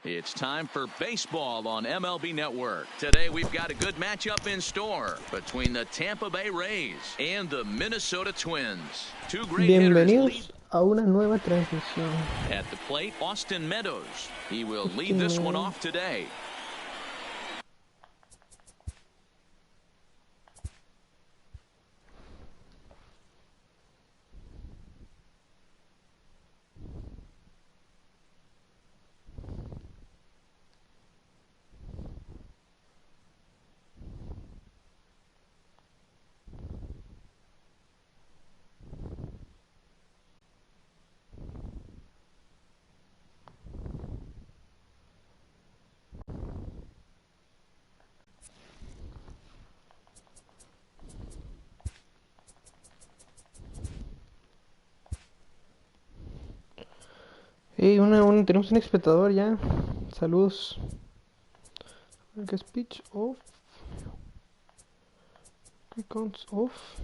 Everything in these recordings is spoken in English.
It's time for baseball on MLB Network. Today we've got a good matchup in store between the Tampa Bay Rays and the Minnesota Twins. Two great Bienvenidos a una nueva transmisión. At the plate, Austin Meadows. He will lead this one off today. Hey, tenemos un espectador ya. Saludos. ¿Qué speech off? ¿Qué counts off?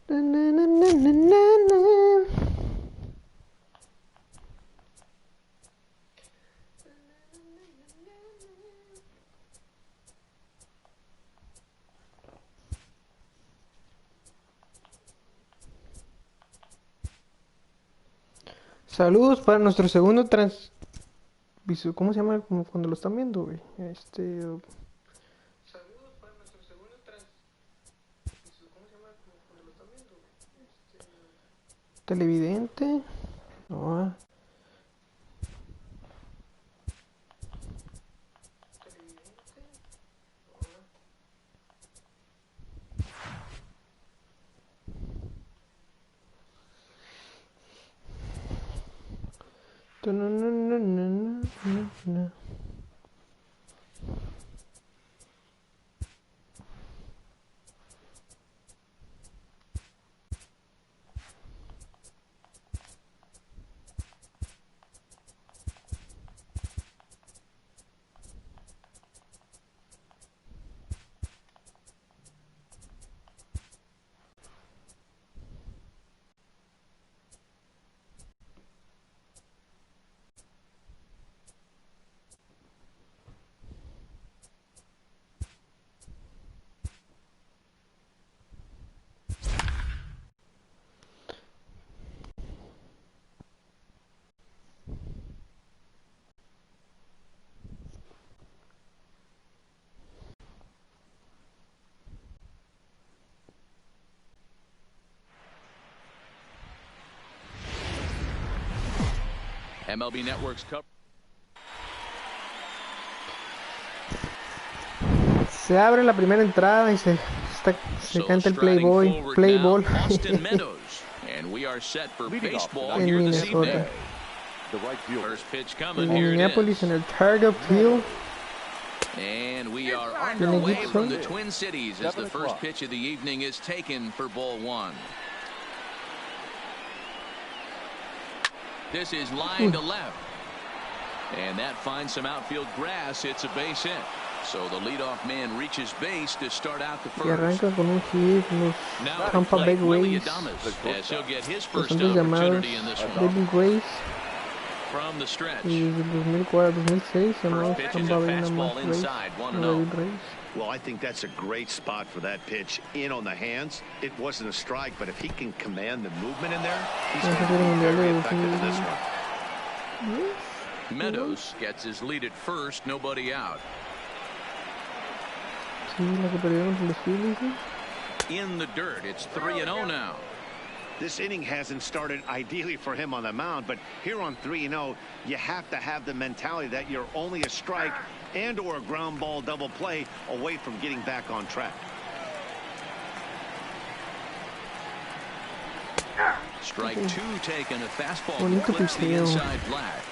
Na, na, na, na, na, na. Saludos para nuestro segundo ¿Cómo se llama? Como cuando lo están viendo, güey. Saludos para nuestro segundo ¿Cómo se llama? Como cuando lo están viendo, güey. Televidente. No. No, no, no, no, no, no. MLB Network's cover. Se abre la primera entrada y se canta el play ball. Austin Meadows, and we are set for baseball here this evening. First pitch coming here. Minneapolis en el Target Field. And we are underway from the Twin Cities as the first pitch of the evening is taken for ball one. This is line to left. And that finds some outfield grass. It's a base hit. So the leadoff man reaches base to start out the first. Y arranca con un hit los Tampa Bay Rays. As he'll get his first opportunity in this one. David Grace. From the stretch. Y desde 2004-2006 llamados Tampa Bay Rays. Well, I think that's a great spot for that pitch in on the hands. It wasn't a strike, but if he can command the movement in there, he's going to be very effective in this one. Meadows gets his lead at first, nobody out. In the dirt, it's 3-0 now. This inning hasn't started ideally for him on the mound, but here on 3-0, you have to have the mentality that you're only a strike and or a ground ball double play away from getting back on track. Strike two taken, a fastball to the inside black.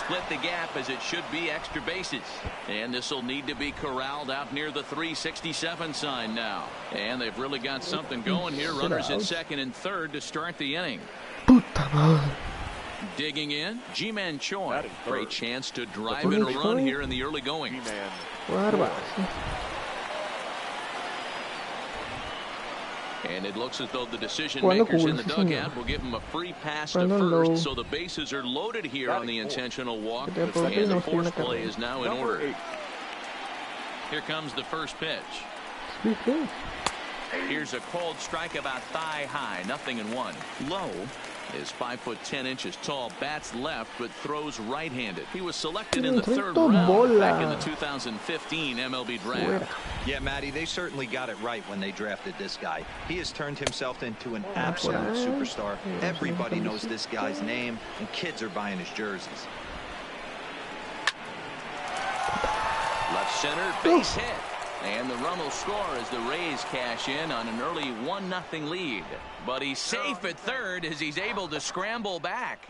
split the gap as it should be extra bases. And this will need to be corralled out near the 367 sign now. And they've really got something going here. Runners at second and third to start the inning. Puta madre. Digging in, G-Man Choi. Great chance to drive in a run here in the early going. And it looks as though the decision makers in the dugout will give him a free pass to first. So the bases are loaded here on the intentional walk. And the force play is now in order. Here comes the first pitch. Here's a cold strike about thigh high. 0-1. Low is 5'10" tall, bats left, but throws right-handed. He was selected in the third round back in the 2015 MLB draft. Yeah, Matty, they certainly got it right when they drafted this guy. He has turned himself into an absolute superstar. Everybody knows this guy's name, and kids are buying his jerseys. Left center, base hit. And the run will score as the Rays cash in on an early 1-0 lead. But he's safe at third as he's able to scramble back.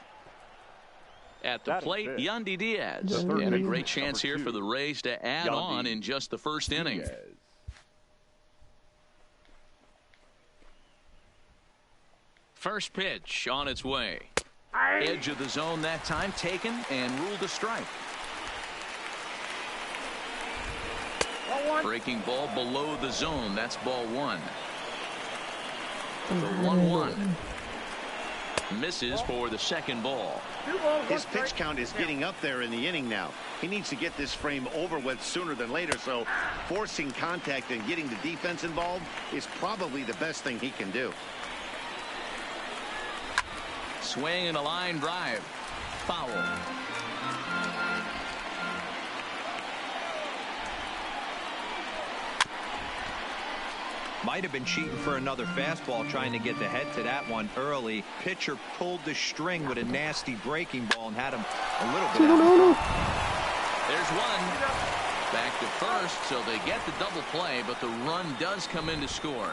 At the plate, Yandy Diaz. And a great chance here for the Rays to add on in just the first inning. First pitch on its way. Edge of the zone that time taken and ruled a strike. Breaking ball below the zone. That's ball one. The 1-1. Misses for the second ball. His pitch count is getting up there in the inning now. He needs to get this frame over with sooner than later, so forcing contact and getting the defense involved is probably the best thing he can do. Swing and a line drive. Foul. Might have been cheating for another fastball, trying to get the head to that one early. Pitcher pulled the string with a nasty breaking ball and had him a little bit out. There's one. Back to first, so they get the double play, but the run does come in to score.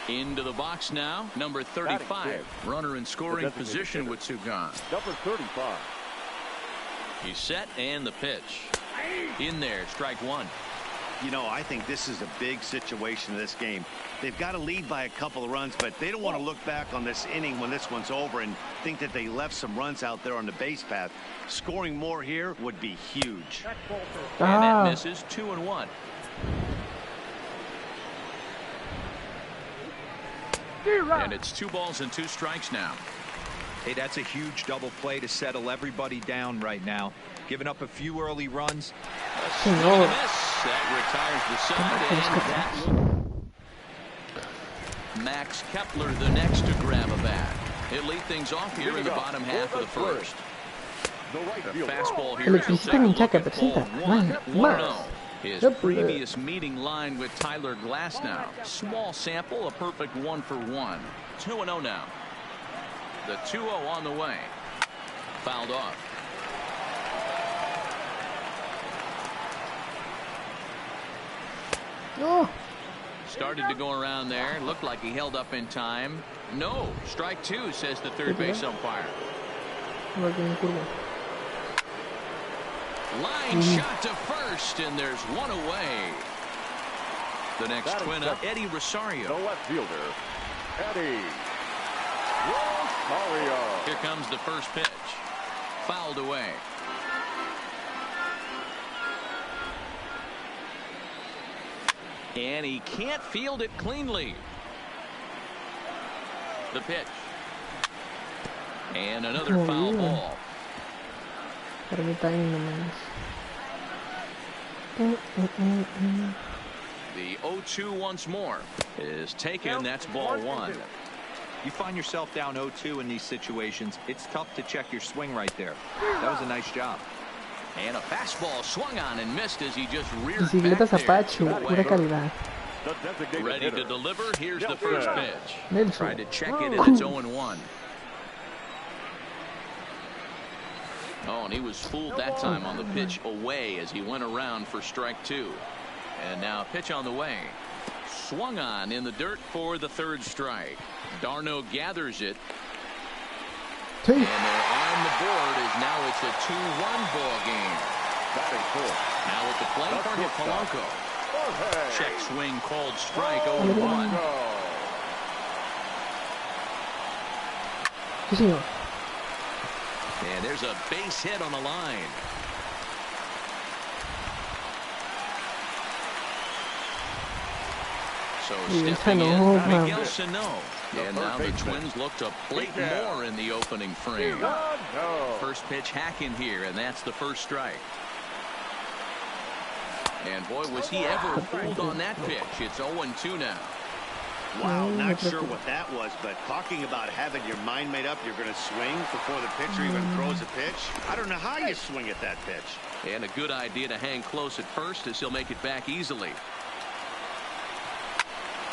Into the box now, number 35. Runner in scoring position with two gone. Number 35. He's set, and the pitch. In there, strike one. You know, I think this is a big situation in this game. They've got to lead by a couple of runs, but they don't want to look back on this inning when this one's over and think that they left some runs out there on the base path. Scoring more here would be huge. And that misses. 2-1. And it's 2 balls and 2 strikes now. Hey, that's a huge double play to settle everybody down right now. Giving up a few early runs. That retires the side. Max Kepler the next to grab a bat. He'll lead things off here in the bottom half of the first. The fastball here. His previous meeting line with Tyler Glasnow. Small sample, a perfect 1-for-1. 2-0 now. The 2-0 on the way. Fouled off. Oh. Started to go around there. Looked like he held up in time. No. Strike 2, says the third base umpire. Line shot to first, and there's one away. The next twin up, Eddie Rosario. The left fielder, Eddie Rosario. Here comes the first pitch. Fouled away. And he can't field it cleanly. The pitch. And another foul ball. The 0-2 once more is taken. That's ball one. You find yourself down 0-2 in these situations. It's tough to check your swing right there. That was a nice job. And a fastball swung on and missed as he just reared back there. Ready to deliver. Here's the first pitch. Tried to check it, and it's 0-1. Oh, and he was fooled that time on the pitch away as he went around for strike 2. And now pitch on the way. Swung on in the dirt for the third strike. Darno gathers it. Sí. And they're on the board as now it's a 2-1 ball game. Now at the plate, Polanco. Check swing called strike, 0-1. Sí, señor. And there's a base hit on the line. So stepping in, Miguel Sano. And now the Twins look to plate more in the opening frame. First pitch hacking here, and that's the first strike. And boy, was he ever fooled on that pitch. It's 0-2 now. Wow, not sure what that was, but talking about having your mind made up, you're going to swing before the pitcher even throws a pitch. I don't know how you swing at that pitch. And a good idea to hang close at first as he'll make it back easily.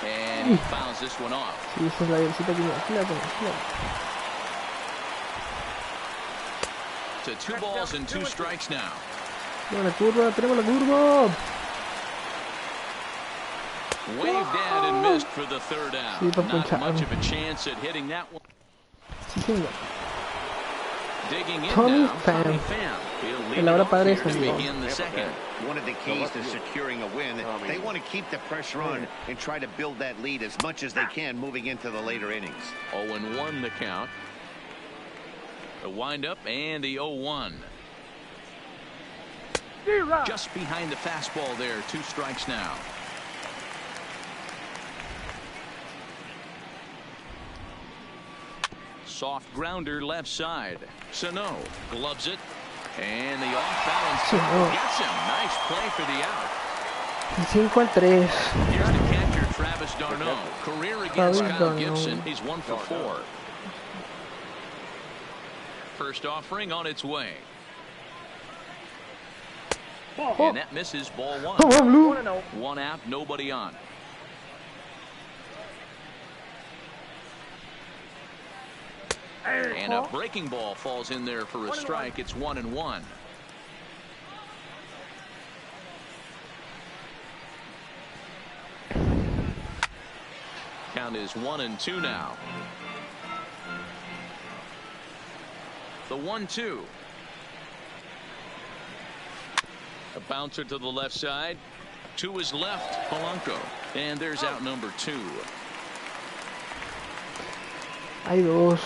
And he fouls this one off. To 2 balls and 2 strikes now. Tenemos la curva. Waved at and missed for the third out. Not much of a chance at hitting that one. Digging in now, Tommy Pham. He'll lead it off here to begin the second. One of the keys to securing a win, they want to keep the pressure on and try to build that lead as much as they can moving into the later innings. 0-1 the count. The windup and the 0-1. Just behind the fastball there. 2 strikes now. Soft grounder left side. Sano gloves it. And the off-balance gets him. Nice play for the out. 5-3. Here's the catcher, Travis d'Arnaud. Career against Kyle Gibson. He's 1 for 4. First offering on its way. And that misses, ball 1. 1 out, nobody on. And a breaking ball falls in there for a strike. It's 1-1. Count is 1-2 now. The 1-2. A bouncer to the left side. To his left, Polanco. And there's out number 2. Hay dos.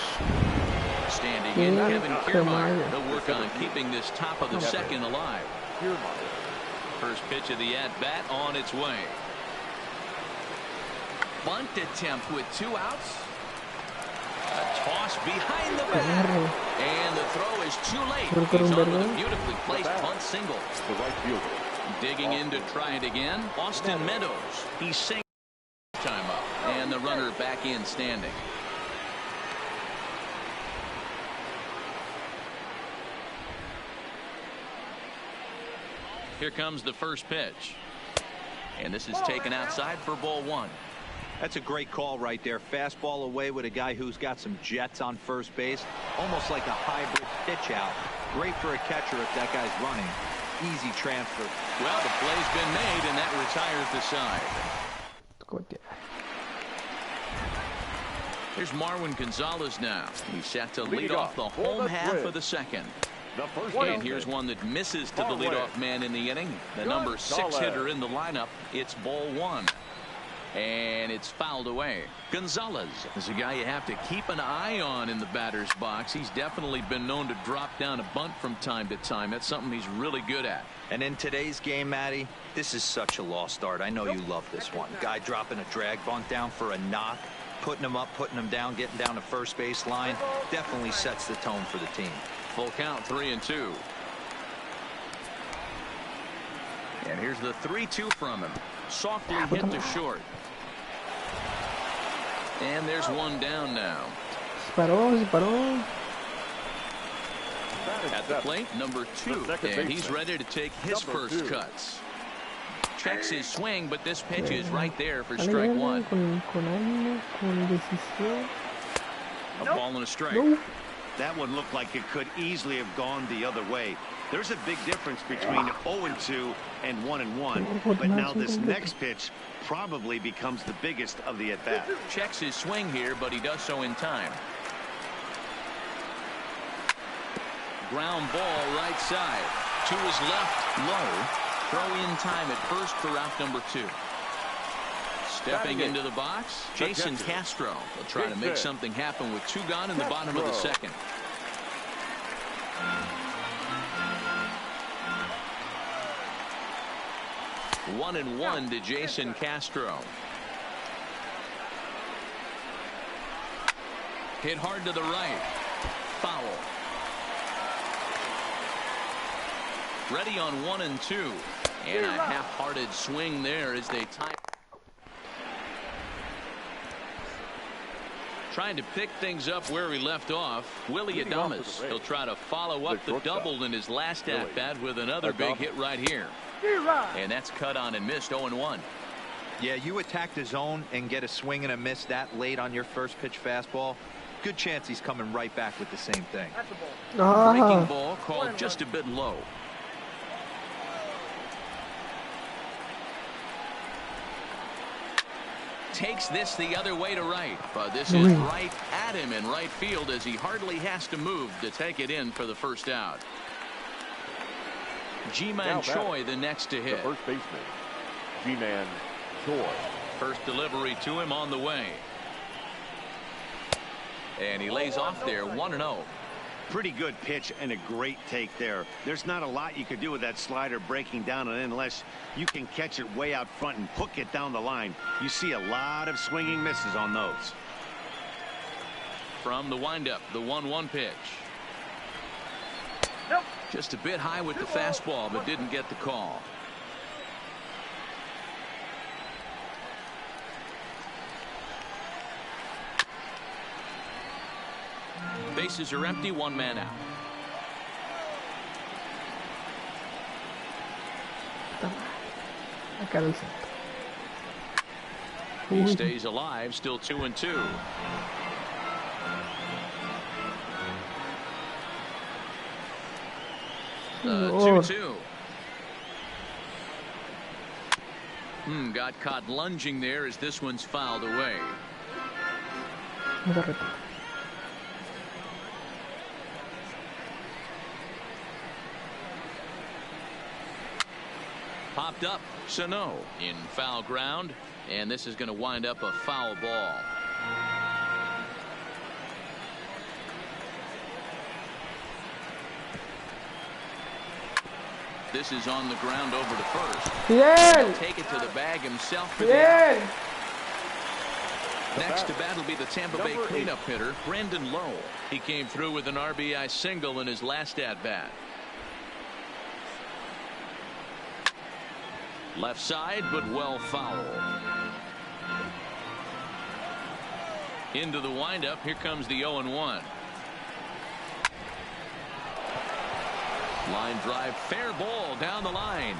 Standing in, Kevin Kiermaier. They'll work on keeping this top of the second alive. First pitch of the at-bat on its way. Bunt attempt with 2 outs. A toss behind the bat. And the throw is too late. He's on with a beautifully placed bunt single. Digging in to try it again. Austin Meadows. He's saying time up. And the runner back in standing. Here comes the first pitch. And this is taken outside for ball 1. That's a great call right there. Fastball away with a guy who's got some jets on first base. Almost like a hybrid pitch out. Great for a catcher if that guy's running. Easy transfer. Well, the play's been made, and that retires the side. Here's Marwin Gonzalez now. He's set to lead off the home half of the second. And here's one that misses to the leadoff man in the inning. The number 6 hitter in the lineup. It's ball 1. And it's fouled away. Gonzalez is a guy you have to keep an eye on in the batter's box. He's definitely been known to drop down a bunt from time to time. That's something he's really good at. And in today's game, Matty, this is such a lost art. I know you love this one. Guy dropping a drag bunt down for a knock, putting him up, putting him down, getting down the first base line. Definitely sets the tone for the team. Full count, 3-2. And here's the 3-2 from him. Softly hit to short. And there's one down now. At the plate, number 2. And he's ready to take his first cuts. Checks his swing, but this pitch is right there for strike 1. A ball and a strike. That one looked like it could easily have gone the other way. There's a big difference between 0-2 and 1-1. But now this next pitch probably becomes the biggest of the at-bat. Checks his swing here, but he does so in time. ground ball right side. To his left, low. Throw in time at first for out number 2. Stepping into the box, Jason Castro will try to make something happen with 2 gone in the bottom of the second. One and one to Jason Castro. Hit hard to the right. Foul. Ready on 1 and 2. And a half-hearted swing there as they tie. Trying to pick things up where he left off. Willie Adames. He'll try to follow up the double in his last at-bat with another big hit right here. And that's cut on and missed. 0-1. Yeah, you attack the zone and get a swing and a miss that late on your first pitch fastball. Good chance he's coming right back with the same thing. Breaking ball called just a bit low. Takes this the other way to right, but this is right at him in right field as he hardly has to move to take it in for the first out. Ji-Man Choi the next to hit. The first baseman, Ji-Man Choi. First delivery to him on the way. And he lays off there 1-0. Pretty good pitch and a great take there. There's not a lot you could do with that slider breaking down and in unless you can catch it way out front and hook it down the line. You see a lot of swinging misses on those. From the windup, the 1-1 pitch. Just a bit high with the fastball, but didn't get the call. Bases are empty, 1 man out. He stays alive, still 2-2. The 2-2. Got caught lunging there as this one's fouled away. Popped up, Sano in foul ground, and this is going to wind up a foul ball. This is on the ground over to first. He'll take it to the bag himself for the out. Next to bat will be the Tampa Bay cleanup hitter, Brandon Lowe. He came through with an RBI single in his last at-bat. Left side, but well foul. Into the windup. Here comes the 0-1. Line drive, fair ball down the line.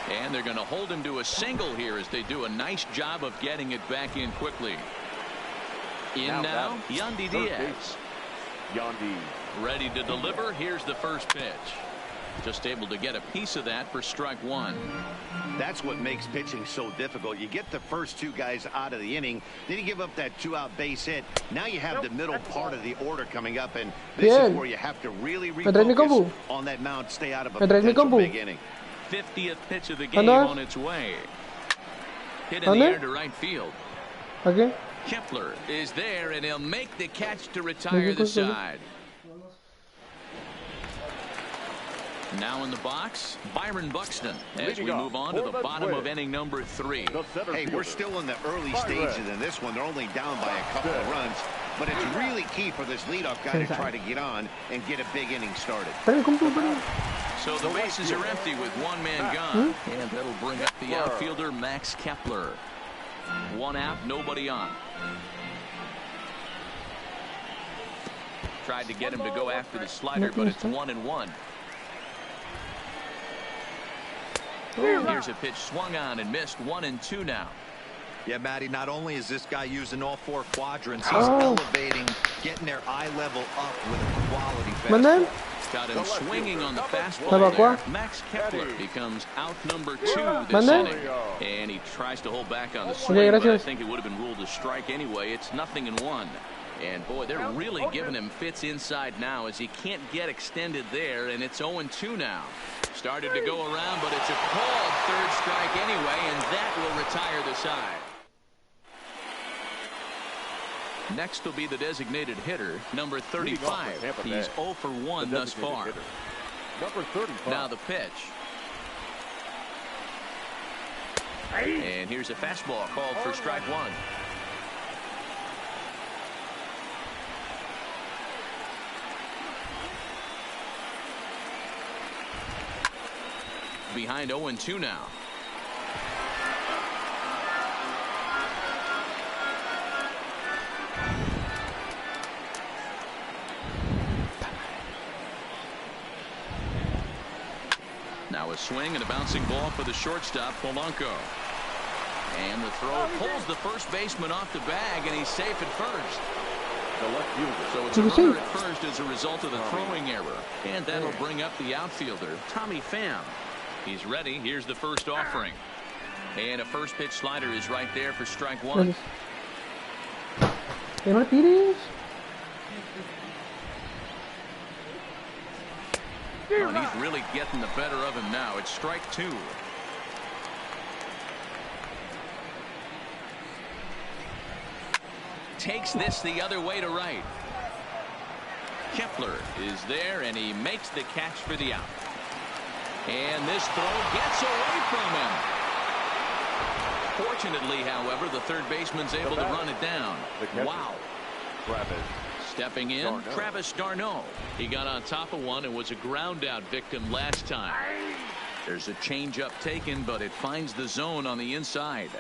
And they're going to hold him to a single here as they do a nice job of getting it back in quickly. In now, Yandy Diaz. Yandy. Ready to deliver. Here's the first pitch. Just able to get a piece of that for strike 1. That's what makes pitching so difficult. You get the first 2 guys out of the inning, then you give up that 2-out base hit. Now you have the middle part of the order coming up, and this is where you have to really refocus on that mound, stay out of a potential big inning. 50th pitch of the game on its way. Hit in the air to right field. Kepler is there, and he'll make the catch to retire the side. Now in the box, Byron Buxton as we move on to the bottom of inning number 3. Hey, we're still in the early stages in this one. They're only down by a couple of runs, but it's really key for this leadoff guy to try to get on and get a big inning started. So the bases are empty with 1 man gone, and that'll bring up the outfielder Max Kepler. 1 out, nobody on. Tried to get him to go after the slider, but it's 1-1. Here's a pitch swung on and missed. 1-2 now. Yeah, Matty, not only is this guy using all 4 quadrants, he's elevating, getting their eye level up with a quality fastball. Got him swinging on the fastball there. Max Kepler becomes out number 2 this inning. And he tries to hold back on the swing, but I think it would have been ruled a strike anyway. It's 0-1. And boy, they're really giving him fits inside now as he can't get extended there, and it's 0-2 now. Started to go around, but it's a called third strike anyway, and that will retire the side. Next will be the designated hitter, number 35. He's 0 for 1 thus far. Number 35. Now the pitch. And here's a fastball called for strike one. Behind 0-2 now. Now a swing and a bouncing ball for the shortstop, Polanco. And the throw pulls the first baseman off the bag, and he's safe at first. The left fielder. So it's a runner at first as a result of the throwing error. And that'll bring up the outfielder, Tommy Pham. He's ready. Here's the first offering. And a first pitch slider is right there for strike one. ¿No tires? And he's really getting the better of him now. It's strike two. Takes this the other way to right. Kepler is there, and he makes the catch for the out. And this throw gets away from him. Fortunately, however, the third baseman's able to run it down. Wow. Stepping in, Travis d'Arnaud. He got on top of one and was a ground out victim last time. There's a changeup taken, but it finds the zone on the inside.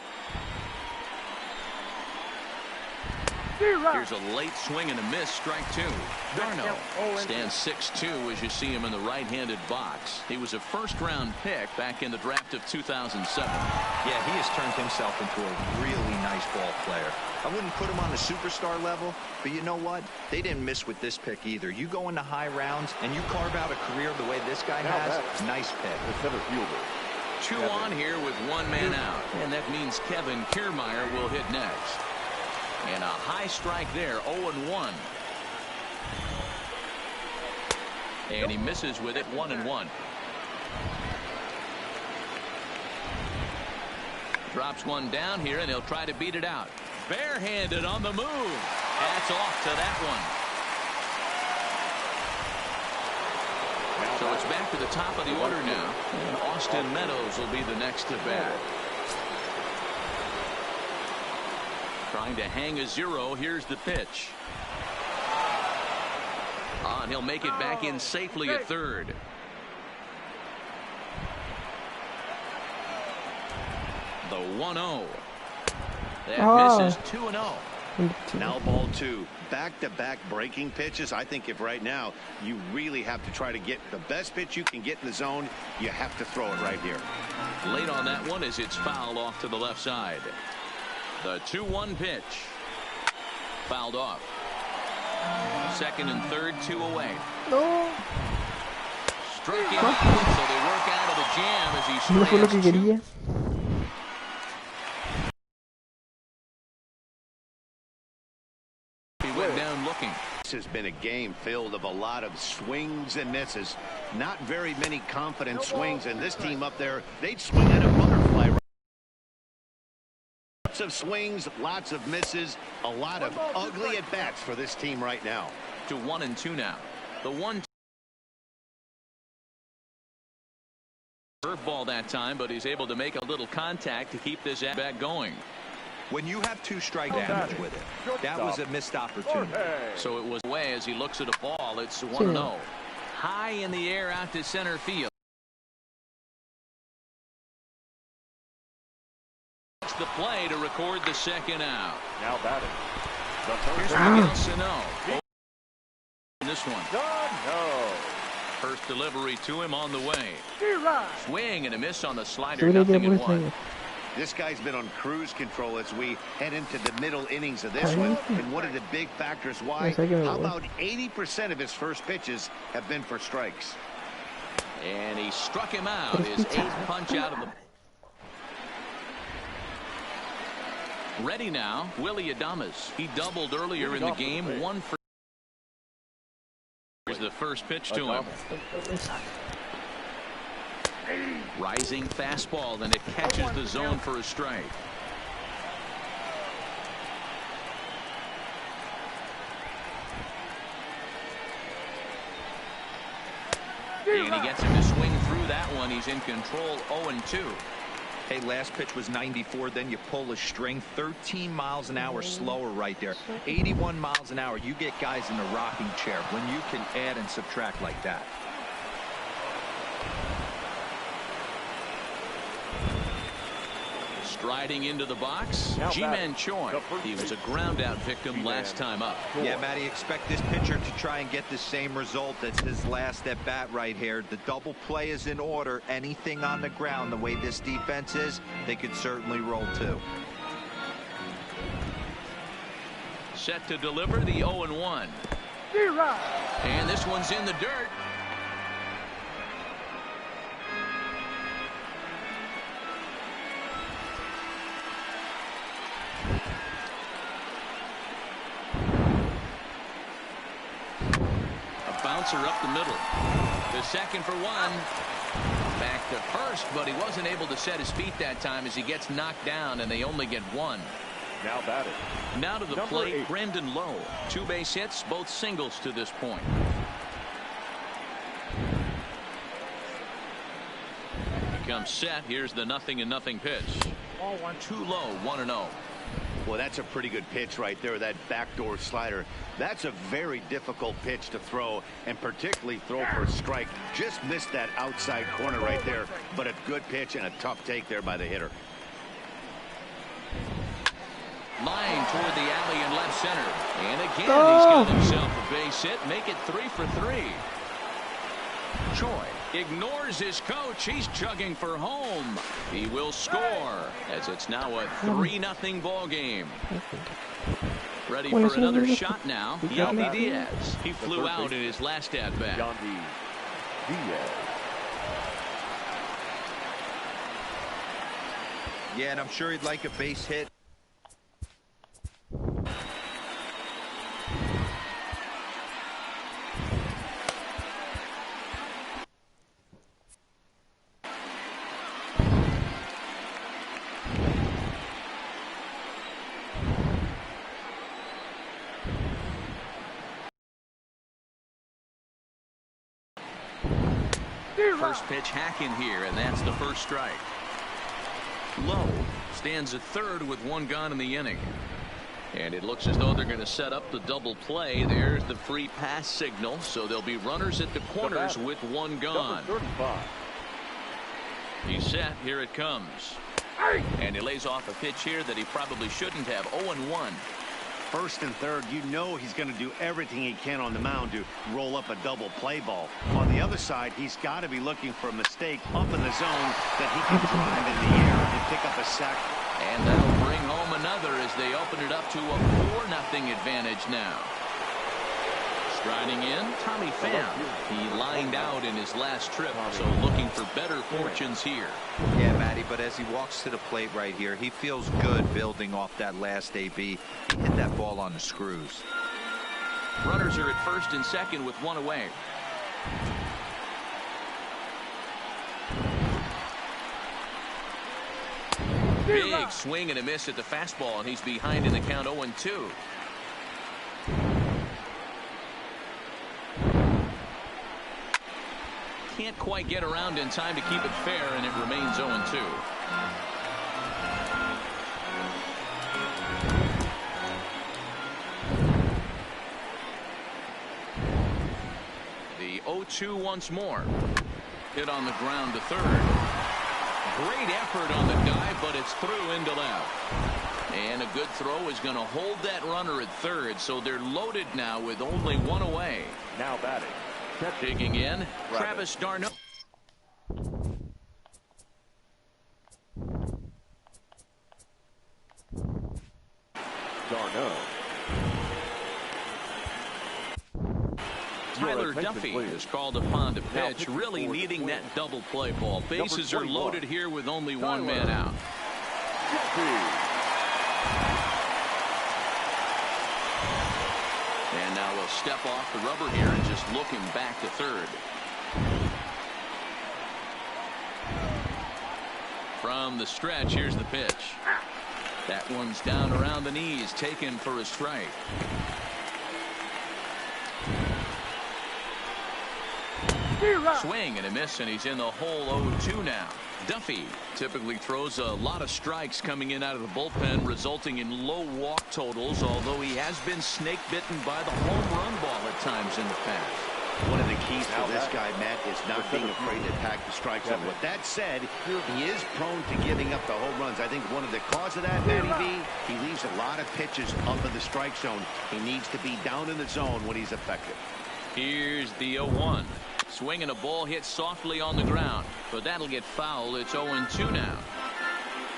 Here's a late swing and a miss, strike two. d'Arnaud stands 6'2" as you see him in the right-handed box. He was a first-round pick back in the draft of 2007. Yeah, he has turned himself into a really nice ball player. I wouldn't put him on the superstar level, but you know what? They didn't miss with this pick either. You go into high rounds and you carve out a career the way this guy has. Nice pick. The center fielder. Two on here with one man out, and that means Kevin Kiermaier will hit next. And a high strike there, 0-1. And he misses with it, 1-1. Drops one down here, and he'll try to beat it out. Barehanded on the move. Hats off to that one. So it's back to the top of the order now. And Austin Meadows will be the next to bat. Trying to hang a zero. Here's the pitch. And he'll make it back in safely at third. The 1-0. That misses 2-0. Now ball two. Back-to-back breaking pitches. I think if right now you really have to try to get the best pitch you can get in the zone, you have to throw it right here. Late on that one as it's fouled off to the left side. The 2-1 pitch. Fouled off. Second and third, 2 away. No. Struck him out, so they work out of the jam as he strands. He went down looking. This has been a game filled of a lot of swings and misses. Not very many confident swings, and this team up there, they'd swing at a butterfly. Lots of swings, lots of misses, a lot of ugly at-bats for this team right now. To 1-2 now. The 1 curveball that time, but he's able to make a little contact to keep this at-bat going. When you have two strike damage with it, that was a missed opportunity. So it was away as he looks at a ball. It's 1-0. High in the air out to center field. The play to record the second out. Now batting. Here's Miguel Sano. This one. No. First delivery to him on the way. Swing and a miss on the slider. 0-1. This guy's been on cruise control as we head into the middle innings of this one. And one of the big factors why, how about 80% of his first pitches have been for strikes. And he struck him out. His 8th punch out of the... Ready now, Willie Adames. He doubled earlier in the game. 1 for. Here's the first pitch to him. Rising fastball, and it catches the zone for a strike. And he gets him to swing through that one. He's in control. 0-2. Hey, last pitch was 94. Then you pull a string. 13 miles an hour slower right there. 81 miles an hour. You get guys in the rocking chair when you can add and subtract like that. Striding into the box, Ji-Man Choi. He was a ground out victim last time up. Yeah, Matty, expect this pitcher to try and get the same result as his last at bat right here. The double play is in order. Anything on the ground, the way this defense is, they could certainly roll too. Set to deliver the 0-1. And this one's in the dirt. Bouncer up the middle. The second for 1. Back to first, but he wasn't able to set his feet that time as he gets knocked down, and they only get 1. Now batted. Now to the plate, Brandon Lowe. 2 base hits, both singles to this point. He comes set. Here's the 0-0 pitch. Ball 1 too low. 1-0. Well, that's a pretty good pitch right there, that backdoor slider. That's a very difficult pitch to throw, and particularly throw for a strike. Just missed that outside corner right there, but a good pitch and a tough take there by the hitter. Line toward the alley in left center. And again, he's got himself a base hit. Make it 3 for 3. Choi ignores his coach. He's chugging for home. He will score as it's now a 3-0 ball game. Ready for another shot now. Yandy Diaz. He flew out in his last at bat. Yandy Diaz. Yeah, and I'm sure he'd like a base hit. First pitch hacking here, and that's the first strike. Lowe stands at third with 1 gone in the inning. And it looks as though they're going to set up the double play. There's the free pass signal, so there'll be runners at the corners with 1 gone. He's set. Here it comes. And he lays off a pitch here that he probably shouldn't have. 0-1. First and third, you know he's going to do everything he can on the mound to roll up a double play ball. On the other side, he's got to be looking for a mistake up in the zone that he can drive in the air and pick up a sack. And that'll bring home another as they open it up to a 4-0 advantage now. Striding in, Tommy Pham. He lined out in his last trip, so looking for better fortunes here. Yeah, Matty, but as he walks to the plate right here, he feels good building off that last AB. He hit that ball on the screws. Runners are at first and second with 1 away. Big swing and a miss at the fastball, and he's behind in the count. 0-2. Can't quite get around in time to keep it fair, and it remains 0-2. The 0-2 once more. Hit on the ground to third. Great effort on the dive, but it's through into left. And a good throw is going to hold that runner at third, so they're loaded now with only 1 away. Now batting. Digging in, Travis d'Arnaud. Tyler Duffy is called upon to pitch, really needing that double play ball. Bases are loaded here with only 1 man out. And now we'll step off the rubber here and just look him back to third. From the stretch, here's the pitch. That one's down around the knees, taken for a strike. Swing and a miss, and he's in the hole 0-2 now. Duffy typically throws a lot of strikes coming in out of the bullpen, resulting in low walk totals, although he has been snake bitten by the home run ball at times in the past. One of the keys for this guy, Matt, is not being afraid to attack the strike zone. With that said, he is prone to giving up the home runs. I think one of the cause of that, Matty B, he leaves a lot of pitches up in the strike zone. He needs to be down in the zone when he's effective. Here's the 0-1. Swinging a ball hit softly on the ground, but that'll get foul. It's 0-2 now.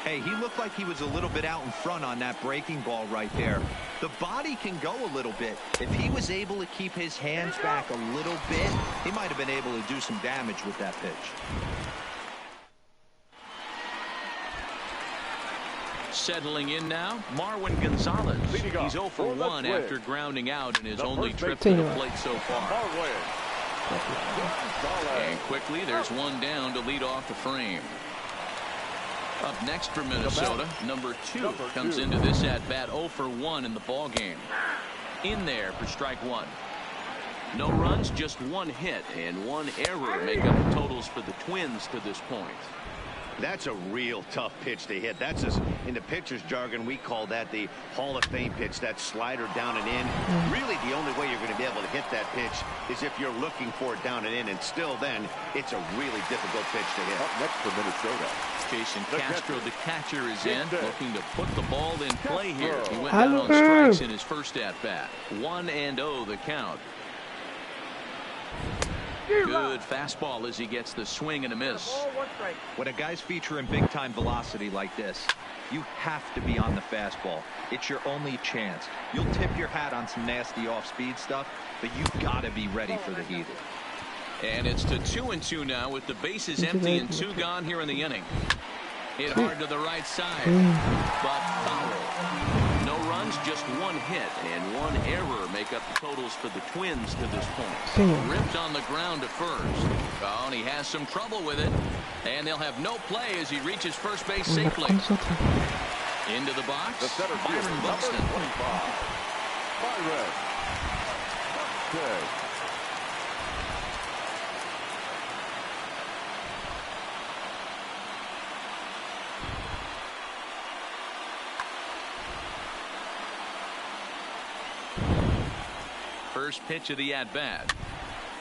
Hey, he looked like he was a little bit out in front on that breaking ball right there. The body can go a little bit. If he was able to keep his hands back a little bit, he might have been able to do some damage with that pitch. Settling in now, Marwin Gonzalez. He's 0 for 1 after grounding out in his only trip to the plate so far. And quickly, there's one down to lead off the frame. Up next for Minnesota, number 2 comes into this at-bat 0 for 1 in the ball game. In there for strike 1. No runs, just 1 hit, and 1 error make up the totals for the Twins to this point. That's a real tough pitch to hit. That's just, in the pitcher's jargon, we call that the Hall of Fame pitch, that slider down and in. Really, the only way you're going to be able to hit that pitch is if you're looking for it down and in, and still then, it's a really difficult pitch to hit. Up next for Minnesota, Jason Castro, the catcher, is in, looking to put the ball in play here. He went down on strikes in his first at-bat. 1-0 the count. Good fastball as he gets the swing and a miss. When a guy's featuring big-time velocity like this, you have to be on the fastball. It's your only chance. You'll tip your hat on some nasty off-speed stuff, but you've got to be ready for the heater. And it's to 2-2 now with the bases empty and 2 gone here in the inning. Hit hard to the right side, but foul. No runs, just 1 hit, and 1 error make up the totals for the Twins to this point. Ripped on the ground to first. Oh, and he has some trouble with it. And they'll have no play as he reaches first base safely. Into the box, Byron Buxton. Byron. Good. First pitch of the at-bat.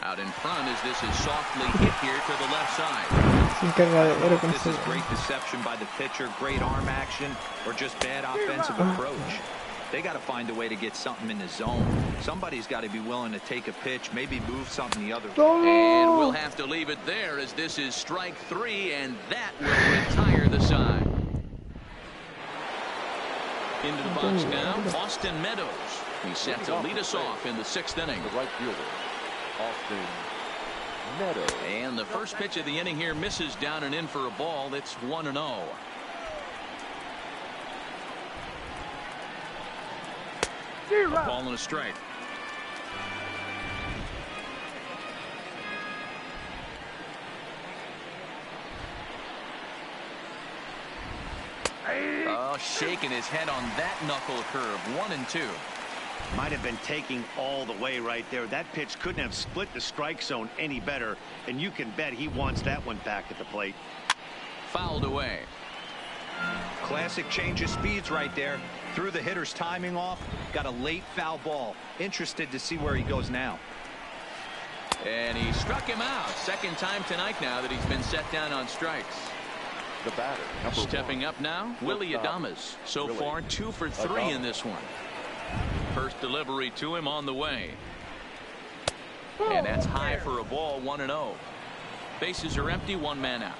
Out in front as this is softly hit here to the left side. This is great deception by the pitcher, great arm action, or just bad offensive approach. They got to find a way to get something in the zone. Somebody's got to be willing to take a pitch, maybe move something the other way. And we'll have to leave it there as this is strike 3, and that will retire the side. Into the box now, Austin Meadows. He's set to lead us off in the 6th inning. The right fielder, Austin Meadows. And the first pitch of the inning here misses down and in for a ball. It's 1-0. A ball and a strike. Oh, shaking his head on that knuckle curve. 1-2. Might have been taking all the way right there. That pitch couldn't have split the strike zone any better, and you can bet he wants that one back at the plate. Fouled away. Classic change of speeds right there. Threw the hitter's timing off. Got a late foul ball. Interested to see where he goes now. And he struck him out. Second time tonight now that he's been set down on strikes. The batter, stepping up now, Willie Adames. So far 2 for 3 in this one. First delivery to him on the way. And that's high for a ball. 1-0. Bases are empty, 1 man out.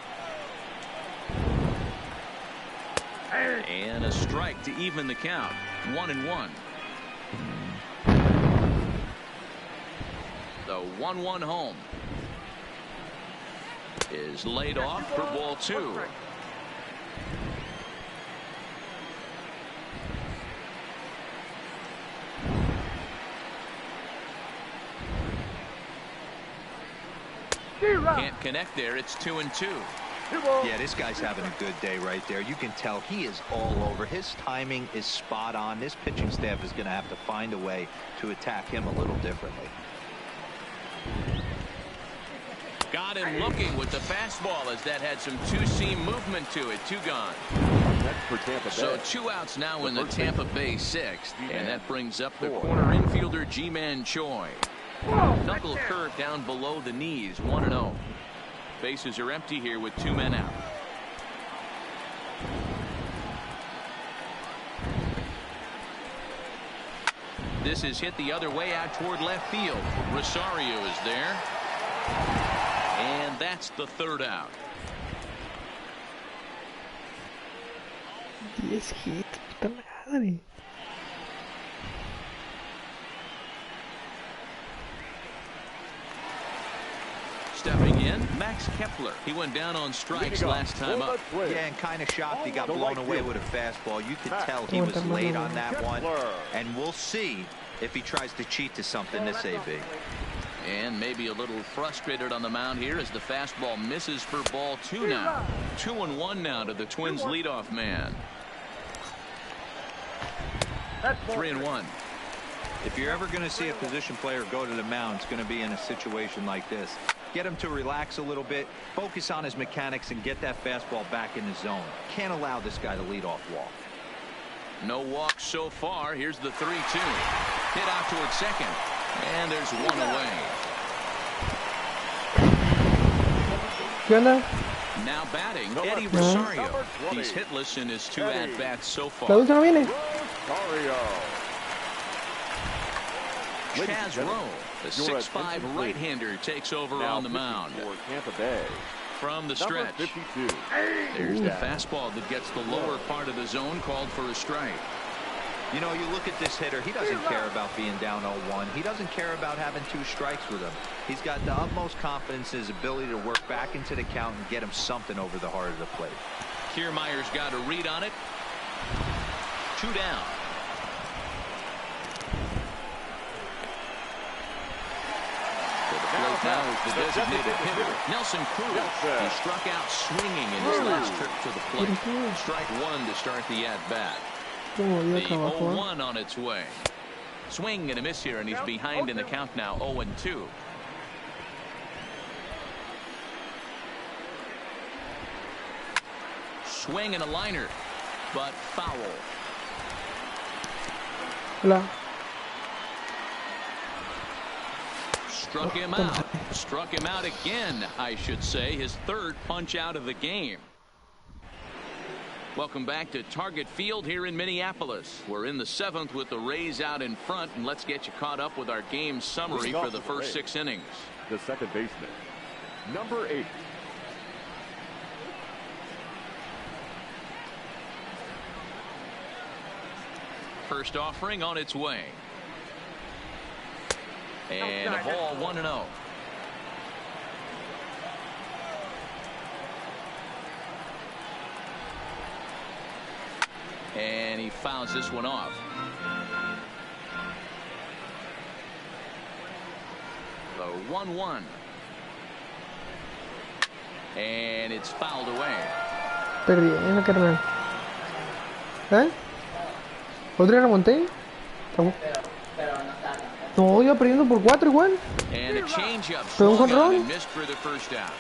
And a strike to even the count. 1-1. The 1-1 home is laid off for ball 2. Can't connect there. It's 2-2. Yeah, this guy's having a good day right there. You can tell he is all over. His timing is spot on. This pitching staff is going to have to find a way to attack him a little differently. Got him looking with the fastball as that had some two-seam movement to it. 2 gone. So 2 outs now in the Tampa Bay 6th, and that brings up the corner infielder Ji-Man Choi. Knuckle curve down below the knees. 1-0. Bases are empty here with 2 men out. This is hit the other way out toward left field. Rosario is there. And that's the 3rd out. 10 hits, puta madre. Stepping in, Max Kepler. He went down on strikes last time up. Yeah, and kind of shocked he got blown away with a fastball. You could tell he was late on that one. And we'll see if he tries to cheat to something this AB. And maybe a little frustrated on the mound here as the fastball misses for ball 2 now. 2-1 now to the Twins leadoff man. 3-1. If you're ever going to see a position player go to the mound, it's going to be in a situation like this. Get him to relax a little bit, focus on his mechanics, and get that fastball back in the zone. Can't allow this guy to lead off walk. No walks so far. Here's the 3-2. Hit out towards second. And there's 1 away. Now batting, Eddie Rosario. He's hitless in his 2 at-bats so far. Chaz Rowe, the 6'5" right-hander, takes over on the mound. From the stretch. There's the fastball that gets the lower part of the zone, called for a strike. You know, you look at this hitter, he doesn't care about being down 0-1. He doesn't care about having 2 strikes with him. He's got the utmost confidence in his ability to work back into the count and get him something over the heart of the plate. Kiermaier's got a read on it. 2 down. Plate now is the designated hitter, Nelson Cruz. He struck out swinging in his last trip to the plate. Strike 1 to start the at-bat. The 0-1 on its way. Swing and a miss here, and he's behind in the count now, 0-2. Swing and a liner, but foul. Hola. Struck him out. Struck him out again, I should say. His 3rd punch out of the game. Welcome back to Target Field here in Minneapolis. We're in the 7th with the Rays out in front, and let's get you caught up with our game summary for the first 6 innings. The second baseman, number 8. First offering on its way. And a ball, 1-0. And he fouls this one off. The 1-1. And it's fouled away. Perdiendo, carnal. ¿Eh? ¿Otra remonté? No, iba perdiendo por 4 igual. And a changeup. Pero un jonrón. Missed for the first out.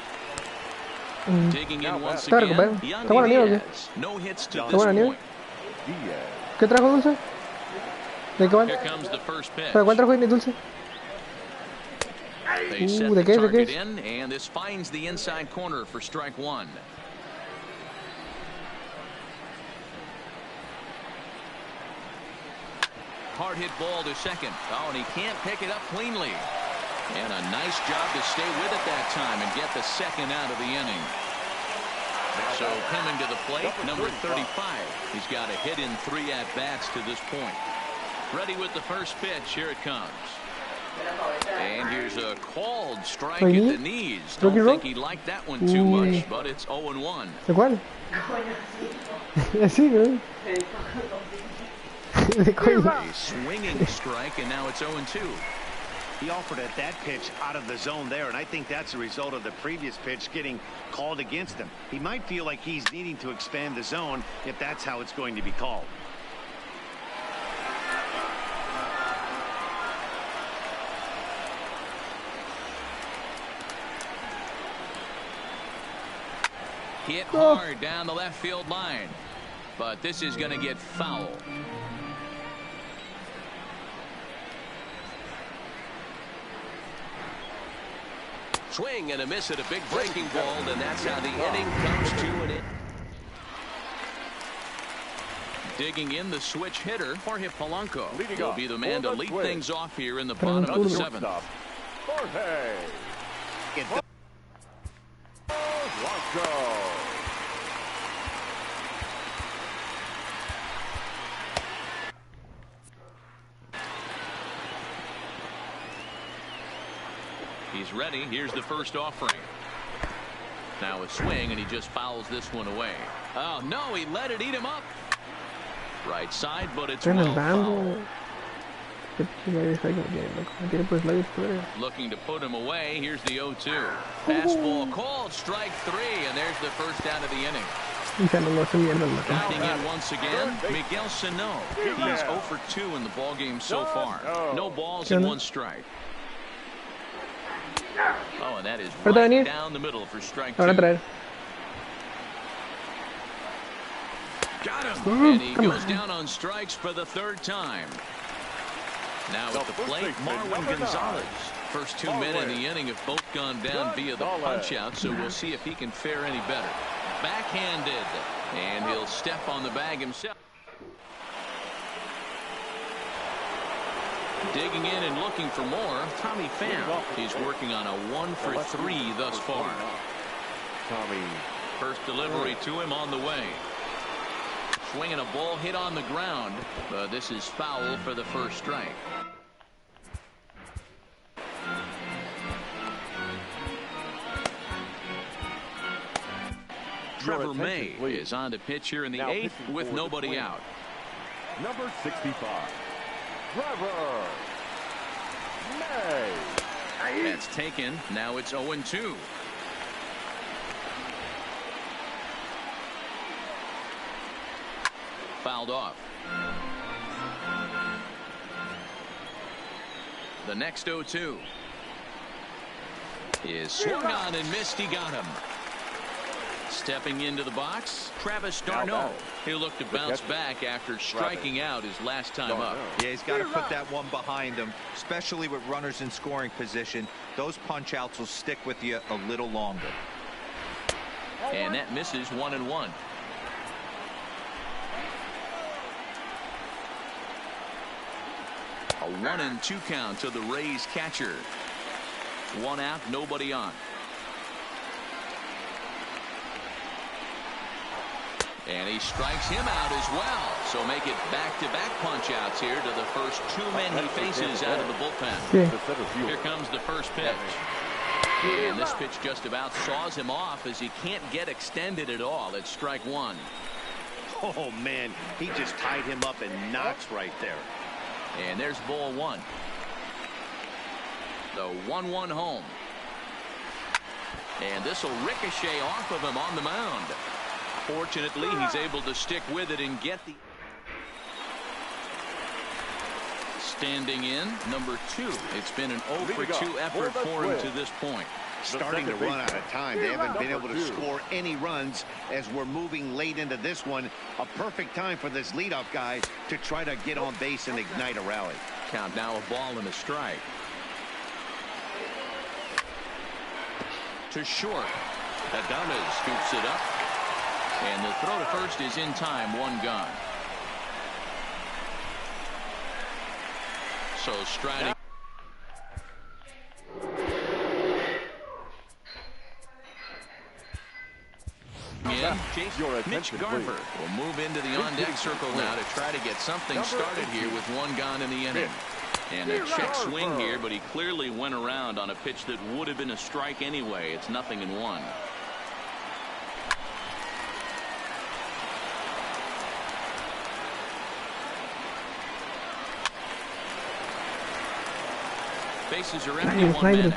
Digging in once Está again. recuperado. ¿Está buena nieve o qué? No hits to ¿Está this buena nieve? point. ¿Qué trajo Dulce? ¿De qué van? Here comes the first pitch. ¿Para cuál trajo Dulce? They set ¿de the qué es? ¿De qué target es? in, and this finds the inside corner for strike 1. Hard hit ball to second. Oh, and he can't pick it up cleanly. And a nice job to stay with it that time and get the 2nd out of the inning. So coming to the plate, number 35. He's got a hit in 3 at-bats to this point. Ready with the first pitch. Here it comes. And here's a called strike at the knees. Don't think he liked that one too much, but it's 0-1. ¿De cuál? Así, ¿no? A swinging strike, and now it's 0-2. He offered at that pitch out of the zone there, and I think that's a result of the previous pitch getting called against him. He might feel like he's needing to expand the zone if that's how it's going to be called. Hit hard down the left field line, but this is going to get foul. Swing and a miss at a big breaking ball, and that's how the inning comes to an end. Digging in the switch hitter, Jorge Polanco will be the man to lead things off here in the bottom of the seventh. He's ready. Here's the first offering. Now a swing, and he just fouls this one away. Oh, no, he let it eat him up. Right side, but it's well fouled. Looking to put him away. Here's the 0-2. Fastball called, strike 3, and there's the first out of the inning. Batting in once again, Miguel Sano. He's 0 for 2 in the ballgame so far. No balls and 1 strike. Oh, and that is right down the middle for strike 2. Got him. And he goes down on strikes for the 3rd time. Now at the plate, Marwin Gonzalez. First 2 men in the inning have both gone down via the punch-out, so we'll see if he can fare any better. Backhanded, and he'll step on the bag himself. Digging in and looking for more, Tommy Pham. He's working on a 1 for 3 thus far. First delivery to him on the way. Swinging a ball hit on the ground, but this is foul for the first strike. Trevor May is on the pitch here in the 8th with nobody out. Number 65, Trevor May. That's taken. Now it's 0-2. Fouled off. The next 0-2 is swung on and missed. He got him. Stepping into the box, Travis d'Arnaud. He'll look to bounce back after striking out his last time up. Yeah, he's got to put that one behind him, especially with runners in scoring position. Those punch outs will stick with you a little longer. And that misses 1-1. A 1-2 count to the Rays catcher. 1 out, nobody on. And he strikes him out as well. So make it back-to-back punch-outs here to the first 2 men he faces out of the bullpen. Here comes the first pitch. And this pitch just about saws him off as he can't get extended at all. It's strike 1. Oh, man, he just tied him up in knots right there. And there's ball 1. The 1-1 home. And this will ricochet off of him on the mound. Fortunately, he's able to stick with it and get the... Standing in, number 2. It's been an 0 for 2 effort for him to this point. Starting to run out of time. They haven't been able to score any runs as we're moving late into this one. A perfect time for this leadoff guy to try to get on base and ignite a rally. Count now a ball and a strike. To short. Adames scoops it up. And the throw to first is in time. 1 gone. So striding. Mitch Garver will move into the on-deck circle now to try to get something started here with 1 gone in the inning. And a check swing here, but he clearly went around on a pitch that would have been a strike anyway. It's 0-1. Bases are empty, one man. And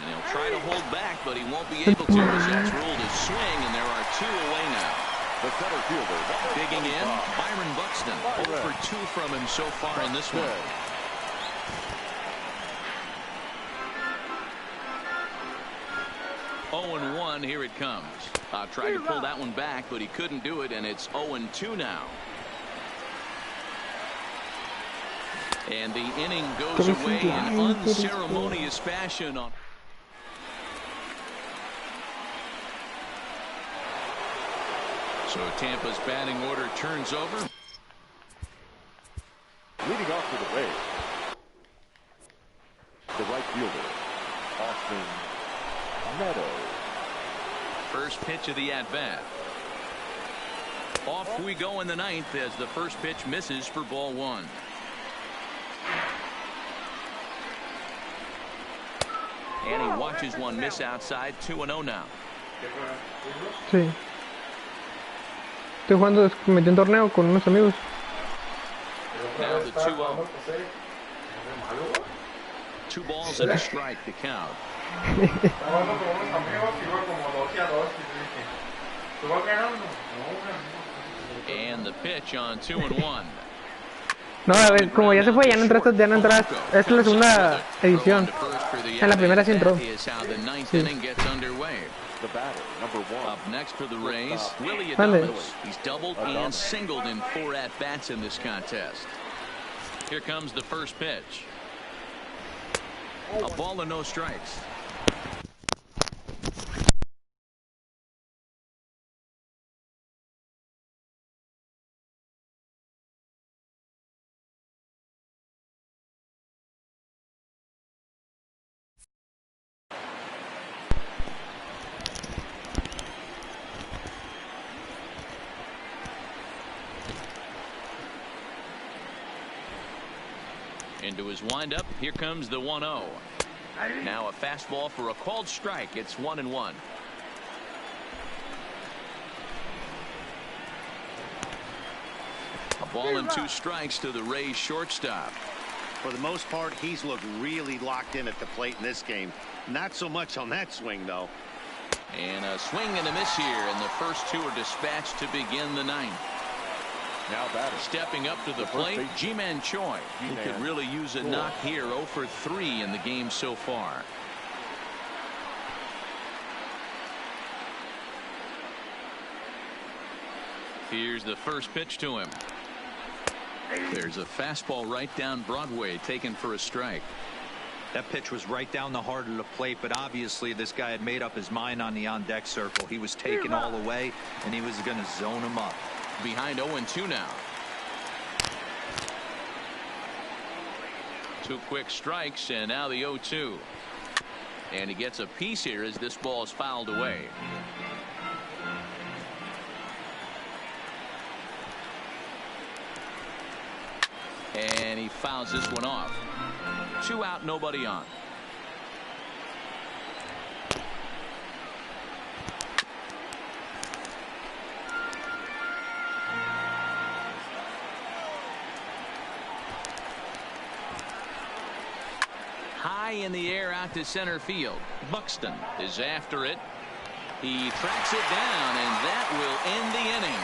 he'll try to hold back, but he won't be able to as that's ruled a swing, and there are 2 away now. The center fielder. Digging in, Byron Buxton. 0 for 2 from him so far in this one. 0-1, here it comes. Tried to pull that one back, but he couldn't do it, and it's 0-2 now. And the inning goes away in unceremonious fashion. So Tampa's batting order turns over. Leading off for the Rays, the right fielder, Austin Meadows. First pitch of the at-bat. Off we go in the 9th as the first pitch misses for ball 1. And he watches one miss outside. 2-0 now. Sí. Estoy jugando, metí un torneo con unos amigos. Now the 2-0. 2 balls and a strike to count. And the pitch on 2-1. No, a ver, como ya se fue, ya no entraste, ya no entras. Esta es la segunda edición. En la primera sí entró. Sí. Up next for the Rays, Willie Adames. He's doubled and singled in 4 at-bats in this contest. Here comes the first pitch. A ball and no strikes. Into his windup, here comes the 1-0. Now a fastball for a called strike. It's 1-1. A ball and 2 strikes to the Rays shortstop. For the most part, he's looked really locked in at the plate in this game. Not so much on that swing, though. And a swing and a miss here, and the first 2 are dispatched to begin the 9th. Now batter. Stepping up to the plate, Ji-Man Choi. He could really use a knock here. 0 for 3 in the game so far. Here's the first pitch to him. There's a fastball right down Broadway, taken for a strike. That pitch was right down the heart of the plate, but obviously this guy had made up his mind on the on-deck circle. He was taken all the way, and he was going to zone him up. Behind 0-2 now. 2 quick strikes, and now the 0-2. And he gets a piece here as this ball is fouled away. And he fouls this one off. 2 out, nobody on. High in the air out to center field. Buxton is after it. He tracks it down, and that will end the inning.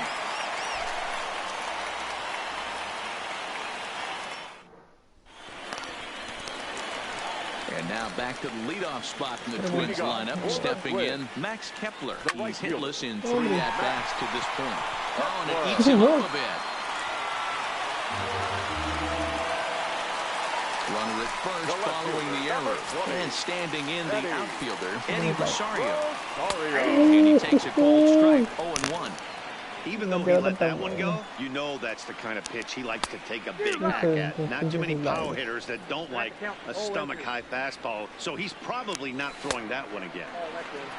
And now back to the leadoff spot in the Twins lineup. Stepping in, Max Kepler. He's hitless in 3 at-bats to this point. Oh, and it eats him up a bit. Runner at first following the error. And standing in the outfielder, Eddie Rosario. And he takes a cold strike, 0-1. Even though he let that one go, you know that's the kind of pitch he likes to take a big hack at. Not too many power hitters that don't like a stomach-high fastball, so he's probably not throwing that one again.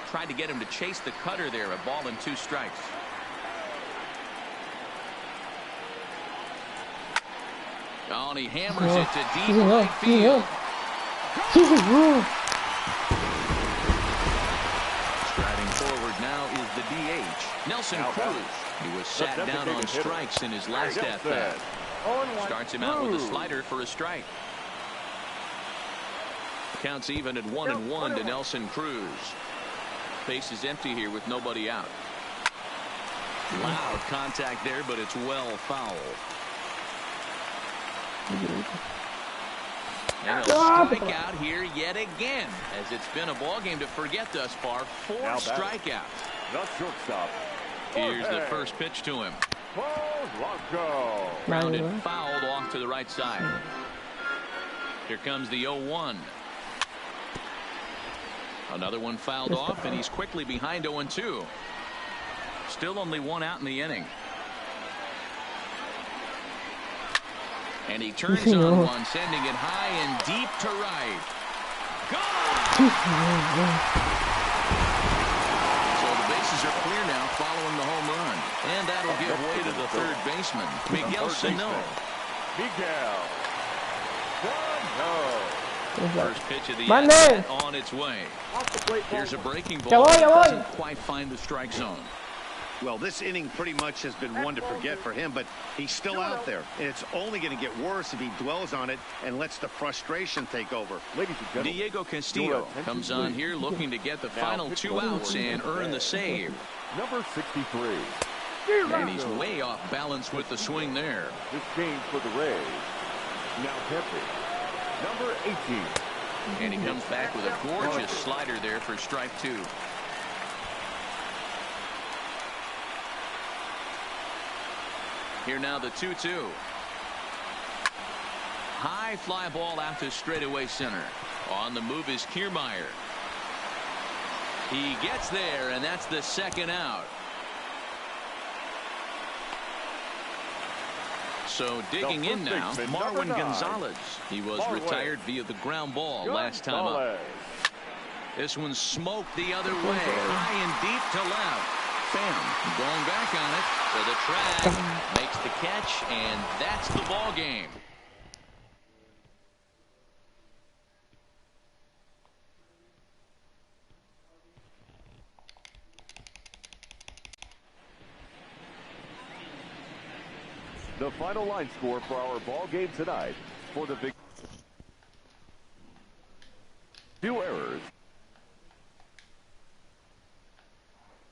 Tried to get him to chase the cutter there, a ball and 2 strikes. Oh, and he hammers it to deep right field. Striding forward now is the DH, Nelson Cruz. He was sat down on strikes in his last at-bat. Starts him out with a slider for a strike. Counts even at 1-1 to Nelson Cruz. Base is empty here with nobody out. Loud contact there, but it's well foul. And he'll strike out here yet again, as it's been a ball game to forget thus far. 4 strikeouts. The shortstop. Here's the first pitch to him. Grounded, fouled off to the right side. Here comes the 0-1. Another one fouled off, and he's quickly behind 0-2. Still only 1 out in the inning. And he turns on one, sending it high and deep to right. Gone! So the bases are clear now following the home run. And that'll give way to the third baseman, Miguel Sano. Miguel Sano. First pitch of the inning on its way. Here's a breaking ball that doesn't quite find the strike zone. Well, this inning pretty much has been one to forget for him, but he's still out there. And it's only going to get worse if he dwells on it and lets the frustration take over. Diego Castillo comes on here looking to get the final 2 outs and earn the save. Number 63. And he's way off balance with the swing there. This game for the Rays. Now Pepe. Number 18. And he comes back with a gorgeous slider there for strike 2. Here now the 2-2. High fly ball out to straightaway center. On the move is Kiermaier. He gets there, and that's the second out. So digging in now, Marwin Gonzalez. He was retired via the ground ball last time up. This one smoked the other way, high and deep to left. Bam, going back on it for the track, makes the catch, and that's the ball game. The final line score for our ball game tonight for the big 2 errors.